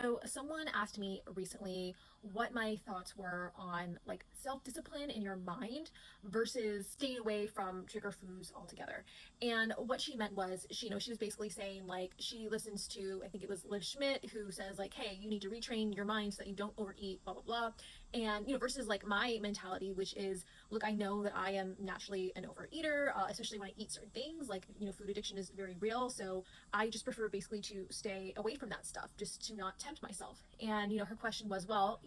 So someone asked me recently what my thoughts were on like self-discipline in your mind versus staying away from trigger foods altogether. And what she meant was she was basically saying like she listens to, I think it was Liv Schmidt, who says like, hey, you need to retrain your mind so that you don't overeat, blah blah blah. And versus like my mentality, which is, look, I know that I am naturally an overeater, especially when I eat certain things. Like, food addiction is very real, so I just prefer basically to stay away from that stuff, just to not tempt myself. And her question was, well,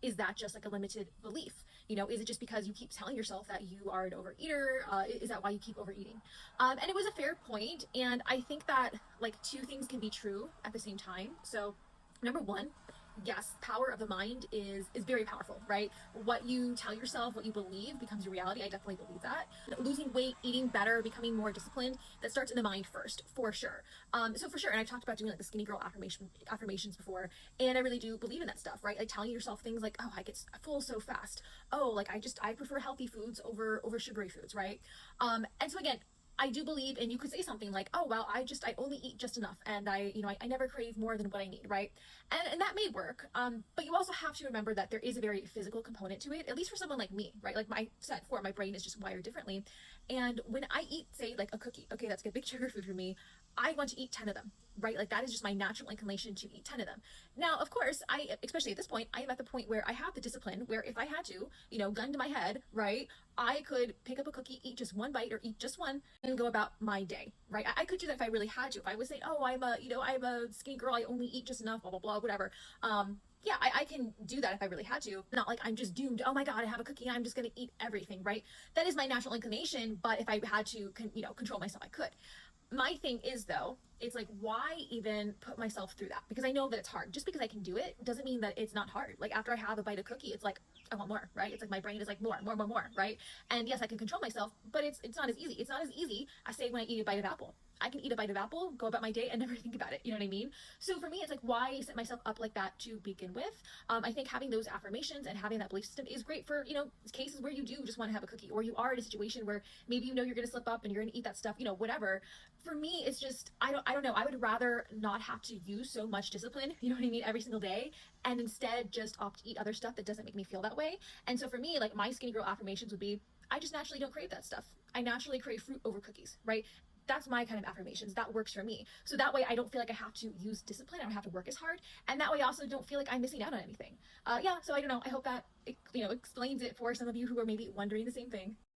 is that just like a limited belief? Is it just because you keep telling yourself that you are an overeater? Is that why you keep overeating? And it was a fair point, and I think that like two things can be true at the same time. So, number one, yes, power of the mind is very powerful, right? What you tell yourself, what you believe becomes your reality. I definitely believe that. Losing weight, eating better, becoming more disciplined, that starts in the mind first, for sure. So for sure, and I've talked about doing like the skinny girl affirmations before, and I really do believe in that stuff, right? Like telling yourself things like, oh, I get full so fast. Oh, like I prefer healthy foods over sugary foods, right? And so again, I do believe, and you could say something like, oh, well, I only eat just enough, and I never crave more than what I need, right? And that may work. But you also have to remember that there is a very physical component to it, at least for someone like me, right? Like I said before, my brain is just wired differently. And when I eat, say, like a cookie, okay, that's a big trigger food for me, I want to eat 10 of them, right? Like that is just my natural inclination to eat 10 of them. Now, of course, especially at this point, I am at the point where I have the discipline where if I had to, gun to my head, right, I could pick up a cookie, eat just one bite or eat just one, and go about my day, right? I could do that if I really had to. If I was saying, oh, I'm a skinny girl, I only eat just enough, blah blah blah, whatever. Yeah, I can do that if I really had to. Not like I'm just doomed. Oh my god, I have a cookie, I'm just gonna eat everything, right? That is my natural inclination. But if I had to, control myself, I could. My thing is though, it's like, why even put myself through that? Because I know that it's hard. Just because I can do it doesn't mean that it's not hard. Like after I have a bite of cookie, it's like I want more, right? It's like my brain is like more, more, more, more, right? And yes, I can control myself, but it's not as easy. It's not as easy as say when I eat a bite of apple. I can eat a bite of apple, go about my day, and never think about it. You know what I mean? So for me, it's like, why set myself up like that to begin with? I think having those affirmations and having that belief system is great for cases where you do just want to have a cookie, or you are in a situation where maybe you're going to slip up and you're going to eat that stuff, whatever. For me, it's just I don't know. I would rather not have to use so much discipline, you know what I mean, every single day, and instead just opt to eat other stuff that doesn't make me feel that way. And so for me, like my skinny girl affirmations would be, I just naturally don't crave that stuff. I naturally crave fruit over cookies, right? That's my kind of affirmations. That works for me. So that way I don't feel like I have to use discipline. I don't have to work as hard. And that way I also don't feel like I'm missing out on anything. Yeah, so I don't know. I hope that, explains it for some of you who are maybe wondering the same thing.